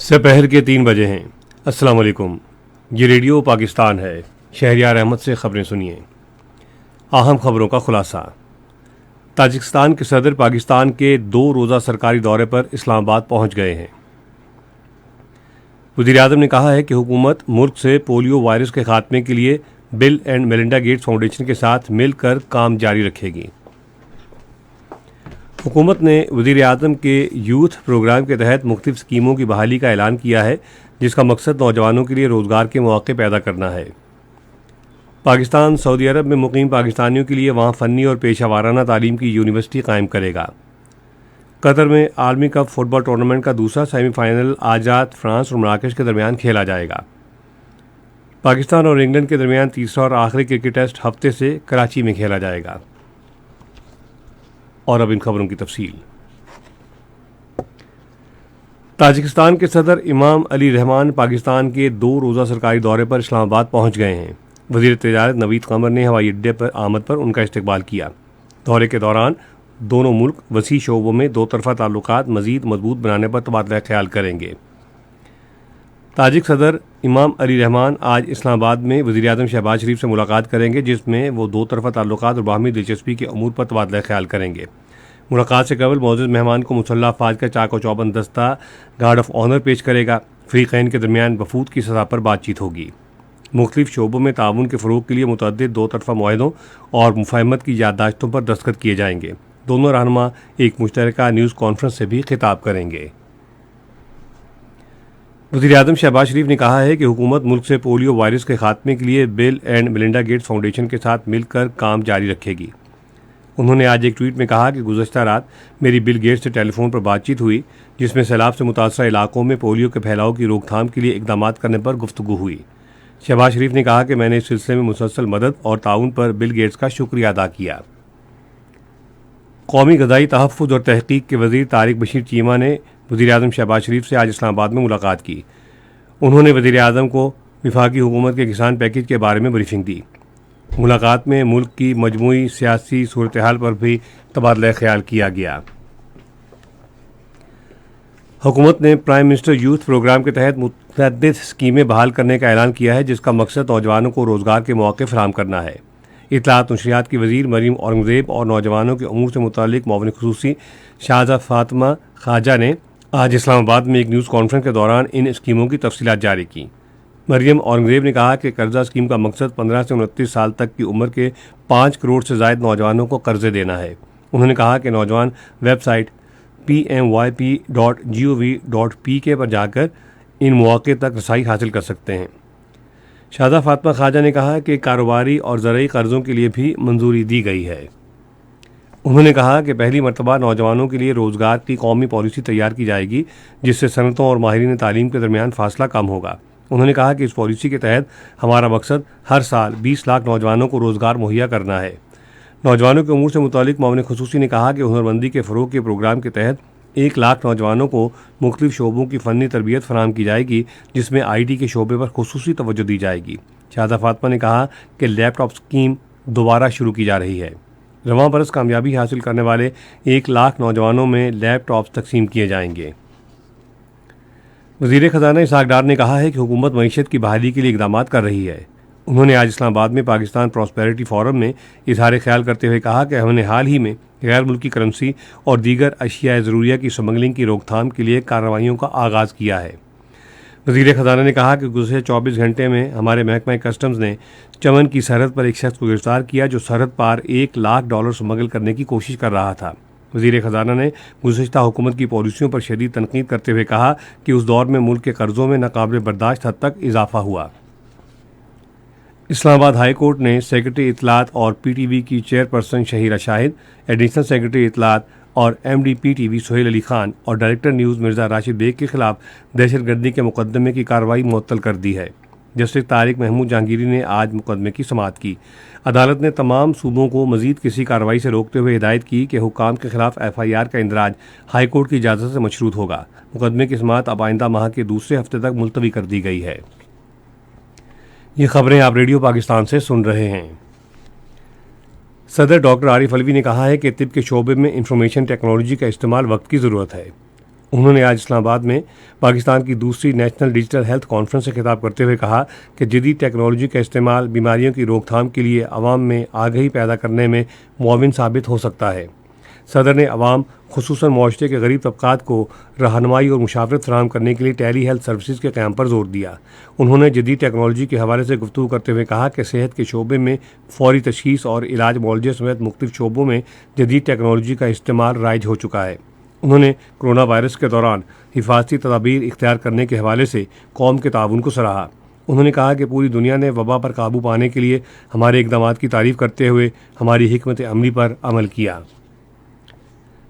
दोपहर के 3 बजे हैं। अस्सलाम वालेकुम। ये रेडियो पाकिस्तान है। शहरियार अहमद से खबरें सुनिए। अहम खबरों का खुलासा। ताजिकिस्तान के सदर पाकिस्तान के 2 रोज़ा सरकारी दौरे पर इस्लामाबाद पहुंच गए हैं। वज़ीर-ए-आज़म ने कहा है कि हुकूमत मुल्क से पोलियो वायरस के खात्मे के लिए bill and Melinda Gates foundation के साथ मिलकर काम जारी रखेगी। हुकूमत ने वज़ीर-ए-आज़म के यूथ प्रोग्राम के तहत मुख्तलिफ स्कीमों की बहाली का ऐलान किया है, जिसका मकसद नौजवानों के लिए रोज़गार के मौके पैदा करना है। पाकिस्तान सऊदी अरब में मुकीम पाकिस्तानियों के लिए वहाँ फ़नी और पेशा वाराना तालीम की यूनिवर्सिटी कायम करेगा। कतर में आलमी कप फुटबॉल टूर्नामेंट का दूसरा सेमीफाइनल आज़ाद फ्रांस और मराकश के दरमियान खेला जाएगा। पाकिस्तान और इंग्लैंड के दरमियान तीसरा और आखिरी क्रिकेट टेस्ट हफ्ते से कराची में खेला जाएगा। और अब इन खबरों की तफसील। ताजिकिस्तान के सदर इमाम अली रहमान पाकिस्तान के 2 रोज़ा सरकारी दौरे पर इस्लामाबाद पहुंच गए हैं। वज़ीर तिजारत नवीद क़मर ने हवाई अड्डे पर आमद पर उनका इस्तकबाल किया। दौरे के दौरान दोनों मुल्क वसी शोबों में 2 तरफ़ा ताल्लुकात मज़ीद मजबूत बनाने पर तबादला ख्याल करेंगे। ताजिक सदर इमाम अली रहमान आज इस्लामाबाद में वज़ीर-ए-आज़म शहबाज शरीफ से मुलाकात करेंगे, जिसमें वो 2 तरफ़ा ताल्लुकात और बाहमी दिलचस्पी के अमूर पर तबादला ख्याल करेंगे। मुलाकात से कबल मौजूद मेहमान को मुसल्लह अफ़वाज का चाको चौबंद दस्ता गार्ड ऑफ ऑनर पेश करेगा। फ़रीक़ैन के दरमियान वफ़ूद की सतह पर बातचीत होगी। मुख्तलिफ शोबों में ताउन के फ़रोग़ के लिए मुतअद्दिद 2 तरफ़ा मुआहदों और मुफ़ाहमत की याददाश्तों पर दस्तखत किए जाएंगे। दोनों रहनुमा एक मुश्तरका न्यूज़ कॉन्फ्रेंस से भी खिताब करेंगे। वज़ीर-ए-आज़म शहबाज शरीफ ने कहा है कि हुकूमत मुल्क से पोलियो वायरस के खात्मे के लिए bill and Melinda Gates foundation के साथ मिलकर काम जारी रखेगी। उन्होंने आज एक ट्वीट में कहा कि गुज़श्ता रात मेरी बिल गेट्स से टेलीफोन पर बातचीत हुई, जिसमें सैलाब से मुतासरा इलाकों में पोलियो के फैलाव की रोकथाम के लिए इक़दामात करने पर गुफ्तगू हुई। शहबाज शरीफ ने कहा कि मैंने इस सिलसिले में मुसलसल मदद और ताउन पर बिल गेट्स का शुक्रिया अदा किया। कौमी ग़ज़ाई तहफ़्फ़ुज़ और तहक़ीक़ के वज़ीर तारिक बशीर चीमा ने वज़ीर-ए-आज़म शहबाज शरीफ से आज इस्लामाबाद में मुलाकात की। उन्होंने वज़ीर-ए-आज़म को वफाकी हुकूमत के किसान पैकेज के बारे में ब्रीफिंग दी। मुलाकात में मुल्क की मजमूई सियासी सूरत हाल पर भी तबादला ख्याल किया गया। हुकूमत ने प्राइम मिनिस्टर यूथ प्रोग्राम के तहत मुतअद्दिद स्कीमें बहाल करने का ऐलान किया है, जिसका मकसद नौजवानों को रोज़गार के मौके फराहम करना है। इत्तलात नशरियात की वज़ीर मरियम औरंगज़ेब और नौजवानों के अमूर से मुताल्लिक़ मुआविन ख़ुसूसी शाहज़ा फ़ातिमा ख्वाजा ने आज इस्लामाबाद में एक न्यूज़ कॉन्फ्रेंस के दौरान इन स्कीमों की तफसीलात जारी की। मरियम औरंगज़ेब ने कहा कि कर्जा स्कीम का मकसद 15 से 29 साल तक की उम्र के 5 करोड़ से ज़ायद नौजवानों को कर्जे देना है। उन्होंने कहा कि नौजवान वेबसाइट pmyp.gov.pk पर जाकर इन मौक़े तक रसाई हासिल कर सकते हैं। शाहज़ा फ़ातिमा ख्वाजा ने कहा कि कारोबारी और ज़रई कर्ज़ों के लिए भी मंजूरी दी गई है। उन्होंने कहा कि पहली मरतबा नौजवानों के लिए रोज़गार की कौमी पॉलिसी तैयार की जाएगी, जिससे सनतों और माहिरीन तालीम के दरमियान फासला कम होगा। उन्होंने कहा कि इस पॉलिसी के तहत हमारा मकसद हर साल 20 लाख नौजवानों को रोज़गार मुहैया करना है। नौजवानों के अमूर से मुताल्लिक़ मुआविन ख़ुसूसी ने कहा कि हुनरमंदी के फ़रोग़ के प्रोग्राम के तहत 1 लाख नौजवानों को मुख्तलिफ शोबों की फ़नी तरबियत फराहम की जाएगी, जिसमें IT के शोबे पर खुसूसी तवज्जो दी जाएगी। शाहज़ा फ़ातिमा ने कहा कि लैपटॉप स्कीम दोबारा शुरू की जा रही है। रवां बरस कामयाबी हासिल करने वाले 1 लाख नौजवानों में लैपटॉप्स तकसीम किए जाएंगे। वज़ीर ख़ज़ाना इसहाक़ डार ने कहा है कि हुकूमत मईशत की बहाली के लिए इक़दामात कर रही है। उन्होंने आज इस्लामाबाद में पाकिस्तान प्रॉस्पेरिटी फोरम में इज़हार ख्याल करते हुए कहा कि हमने हाल ही में गैर मुल्की करेंसी और दीगर अशिया ज़रूरिया की स्मगलिंग की रोकथाम के लिए कार्रवाइयों का आगाज़ किया है। वज़ीर ख़ज़ाना ने कहा कि गुज़श्ते 24 घंटे में हमारे महकमा कस्टम्स ने चमन की सरहद पर एक शख्स को गिरफ्तार किया, जो सरहद पार $1 लाख स्मगल करने की कोशिश कर रहा था। वज़ीर ख़ज़ाना ने गुज़श्ता हुकूमत की पॉलिसियों पर शदीद तनकीद करते हुए कहा कि उस दौर में मुल्क के कर्ज़ों में नाकाबिल बर्दाश्त हद तक इजाफा हुआ। इस्लामाबाद हाई कोर्ट ने सेक्रेटरी इत्तलात और PTV की chairperson Shahira Shahid, additional secretary इत्तलात और MD PTV सुहेल अली खान और डायरेक्टर न्यूज़ मिर्ज़ा राशिद बेग के खिलाफ दहशतगर्दी के मुकदमे की कार्रवाई मुअत्तल कर दी है। जस्टिस तारिक महमूद जहांगीरी ने आज मुकदमे की समाअत की। अदालत ने तमाम सूबों को मज़ीद किसी कार्रवाई से रोकते हुए हिदायत की कि हुकाम के खिलाफ FIR का इंदराज हाई कोर्ट की इजाज़त से मशरूत होगा। मुकदमे की समाअत अब आइंदा माह के दूसरे हफ्ते तक मुलतवी कर दी गई है। ये खबरें आप रेडियो पाकिस्तान से सुन रहे हैं। सदर डॉक्टर आरिफ अलवी ने कहा है कि तिब के शोबे में इंफॉर्मेशन टेक्नोलॉजी का इस्तेमाल वक्त की ज़रूरत है। उन्होंने आज इस्लामाबाद में पाकिस्तान की दूसरी नेशनल डिजिटल हेल्थ कॉन्फ्रेंस से खिताब करते हुए कहा कि जदीद टेक्नोलॉजी का इस्तेमाल बीमारियों की रोकथाम के लिए आवाम में आगाही पैदा करने में मुआविन साबित हो सकता है। सदर ने आवाम खुसूसन मुआशरे के गरीब तबकात को रहनुमाई और मुशावरत फराहम करने के लिए टेली हेल्थ सर्विसेज के क़याम पर जोर दिया। उन्होंने जदीद टेक्नोलॉजी के हवाले से गुफ्तगू करते हुए कहा कि सेहत के शोबे में फौरी तशखीस और इलाज मुआलजे समेत मुख्तलिफ शोबों में जदीद टेक्नोलॉजी का इस्तेमाल राइज हो चुका है। उन्होंने कोरोना वायरस के दौरान हिफाजती तदाबीर इख्तियार करने के हवाले से कौम के ताउन को सराहा। उन्होंने कहा कि पूरी दुनिया ने वबा पर काबू पाने के लिए हमारे इक़दामात की तारीफ़ करते हुए हमारी हिकमत अमली पर अमल किया।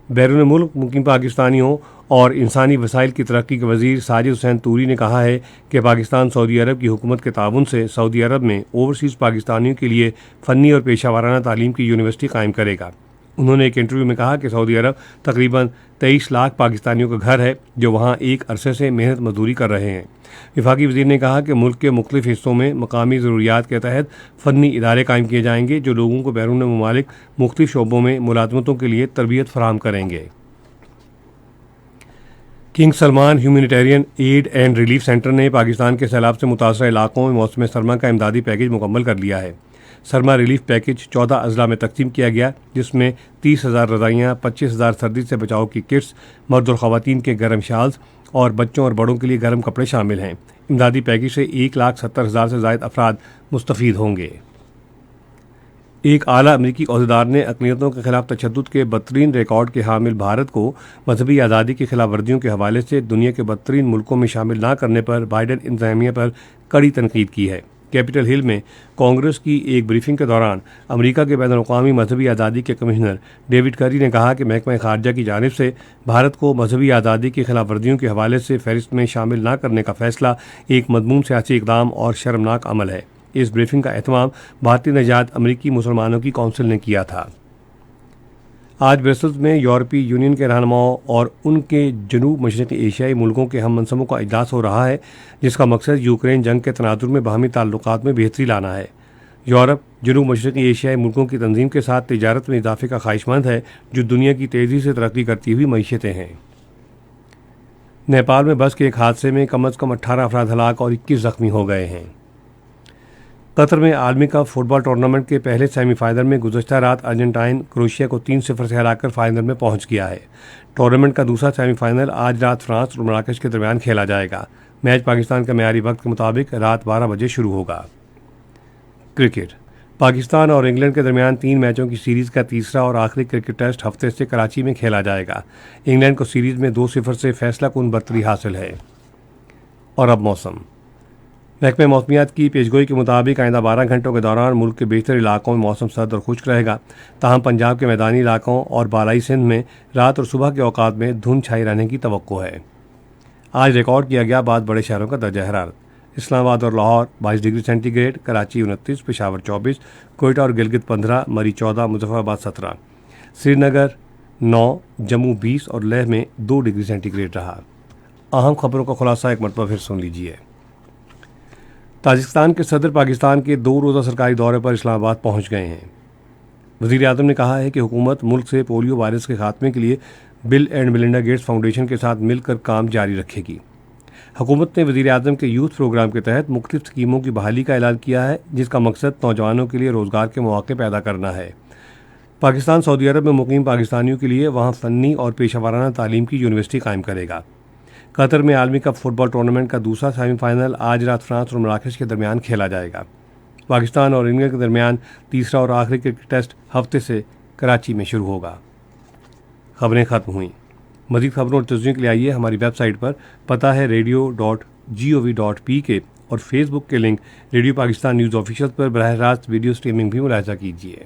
बैरून मुल्क मुकीम पाकिस्तानियों और इंसानी वसाइल की तरक्की के वज़ीर साजिद हुसैन तूरी ने कहा है कि पाकिस्तान सऊदी अरब की हुकूमत के ताउन से सऊदी अरब में ओवरसीज़ पाकिस्तानियों के लिए फ़नी और पेशा वाराना तालीम की यूनिवर्सिटी कायम करेगा। उन्होंने एक इंटरव्यू में कहा कि सऊदी अरब तकरीबन 23 लाख पाकिस्तानियों का घर है जो वहाँ एक अरसे से मेहनत मजदूरी कर रहे हैं। वफाकी वज़ीर ने कहा कि मुल्क के मुख्तलिफ हिस्सों में मकामी ज़रूरियात के तहत फ़नी इदारे कायम किए जाएंगे जो लोगों को बैरून ममालिक मुख्तलिफ शोबों में मुलाजमतों के लिए तरबियत फराहम करेंगे। King Salman humanitarian add and relief centre ने पाकिस्तान के सैलाब से मुतासर इलाकों में मौसम सरमा का इमदादी पैकेज मुकम्मल कर लिया है। सरमा रिलीफ पैकेज 14 अजला में तकसीम किया गया, जिसमें 30,000 रज़ाइयाँ, 25,000 सर्दी से बचाव की किट्स, मर्द और ख़वातीन के गर्म शाल्स और बच्चों और बड़ों के लिए गर्म कपड़े शामिल हैं। इमदादी पैकेज से 1,70,000 से ज़ायद अफराद मुस्तफ़ीद होंगे। एक आला अमरीकी अहदेदार ने अक़लियतों के खिलाफ तशद्दुद के बदतरीन रिकॉर्ड के हामिल भारत को मजहबी आज़ादी की खिलाफ वर्जियों के हवाले से दुनिया के बदतरीन मुल्कों में शामिल न करने पर बाइडन इंतज़ामिया पर कड़ी तनकीद की है। कैपिटल हिल में कांग्रेस की एक ब्रीफिंग के दौरान अमेरिका के बैनुल-अक़वामी मजहबी आज़ादी के कमिश्नर डेविड करी ने कहा कि महकमा खारजा की जानिब से भारत को मजहबी आज़ादी की खिलाफ वर्जियों के हवाले से फहरिस्त में शामिल न करने का फैसला एक मज़मूम सियासी इक़दाम और शर्मनाक अमल है। इस ब्रीफिंग का एहतमाम भारतीय नजात अमरीकी मुसलमानों की कौंसिल ने किया था। आज ब्रसल्स में यूरोपीय यूनियन के रहनुमाओं और उनके जनूब मशरक़ी एशियाई मुल्कों के हम मनसबों का इजलास हो रहा है, जिसका मकसद यूक्रेन जंग के तनाजुर में बाहमी ताल्लुकात में बेहतरी लाना है। यूरोप जनूब मशरक़ी एशियाई मुल्कों की तंजीम के साथ तिजारत में इजाफे का ख्वाहिशमंद है, जो दुनिया की तेज़ी से तरक्की करती हुई मईशतें हैं। नेपाल में बस के एक हादसे में कम अज़ कम 18 अफराद हलाक और 21 ज़ख्मी हो गए हैं। कतर में आलमी कप फुटबॉल टूर्नामेंट के पहले सेमीफाइनल में गुज़श्ता रात अर्जेंटाइन क्रोएशिया को 3-0 से हराकर फाइनल में पहुंच गया है। टूर्नामेंट का दूसरा सेमीफाइनल आज रात फ्रांस और मराकश के दरमियान खेला जाएगा। मैच पाकिस्तान के मेयारी वक्त के मुताबिक रात 12 बजे शुरू होगा। क्रिकेट। पाकिस्तान और इंग्लैंड के दरमियान 3 मैचों की सीरीज़ का तीसरा और आखिरी क्रिकेट टेस्ट हफ्ते से कराची में खेला जाएगा। इंग्लैंड को सीरीज़ में 2-0 से फैसलाकुन बरतरी हासिल है। और अब मौसम। महकमे मौसमियात की पेशगोई के मुताबिक आइंदा 12 घंटों के दौरान मुल्क के बेशतर इलाकों में मौसम सर्द और खुश्क रहेगा। ताहम पंजाब के मैदानी इलाकों और बालाई सिंध में रात और सुबह के औकात में धुंध छाई रहने की तवक्को है। आज रिकॉर्ड किया गया बाद बड़े शहरों का दर्जा हरारत। इस्लामाबाद और लाहौर 22 डिग्री सेंटीग्रेड, कराची 29, पेशावर 24, कोयटा और गिलगित 15, मरी 14, मुजफ्फराबाद 17, श्रीनगर 9, जम्मू 20 और लेह में 2 डिग्री सेंटीग्रेड रहा। अहम खबरों का खुलासा एक मरतबा फिर सुन लीजिए। ताजिकिस्तान के सदर पाकिस्तान के 2 रोज़ा सरकारी दौरे पर इस्लामाबाद पहुंच गए हैं। वज़ीर आज़म ने कहा है कि हुकूमत मुल्क से पोलियो वायरस के खात्मे के लिए bill and Melinda Gates foundation के साथ मिलकर काम जारी रखेगी। हुकूमत ने वज़ीर आज़म के यूथ प्रोग्राम के तहत मुख्तलिफ स्कीमों की बहाली का ऐलान किया है, जिसका मकसद नौजवानों के लिए रोज़गार के मौके पैदा करना है। पाकिस्तान सऊदी अरब में मुकीम पाकिस्तानियों के लिए वहाँ फ़नी और पेशा वाराना तालीम की यूनिवर्सिटी कायम करेगा। कतर में आलमी कप फुटबॉल टूर्नामेंट का दूसरा सेमीफाइनल आज रात फ्रांस और मराकश के दरमियान खेला जाएगा। पाकिस्तान और इंग्लैंड के दरमियान तीसरा और आखिरी क्रिकेट टेस्ट हफ्ते से कराची में शुरू होगा। खबरें ख़त्म हुई। मज़ीद खबरों और तस्वीरों के लिए आइए हमारी वेबसाइट पर, पता है radio.gov.pk और फेसबुक के link radio Pakistan news official पर बराह रास्त वीडियो स्ट्रीमिंग भी मुलाहिजा कीजिए।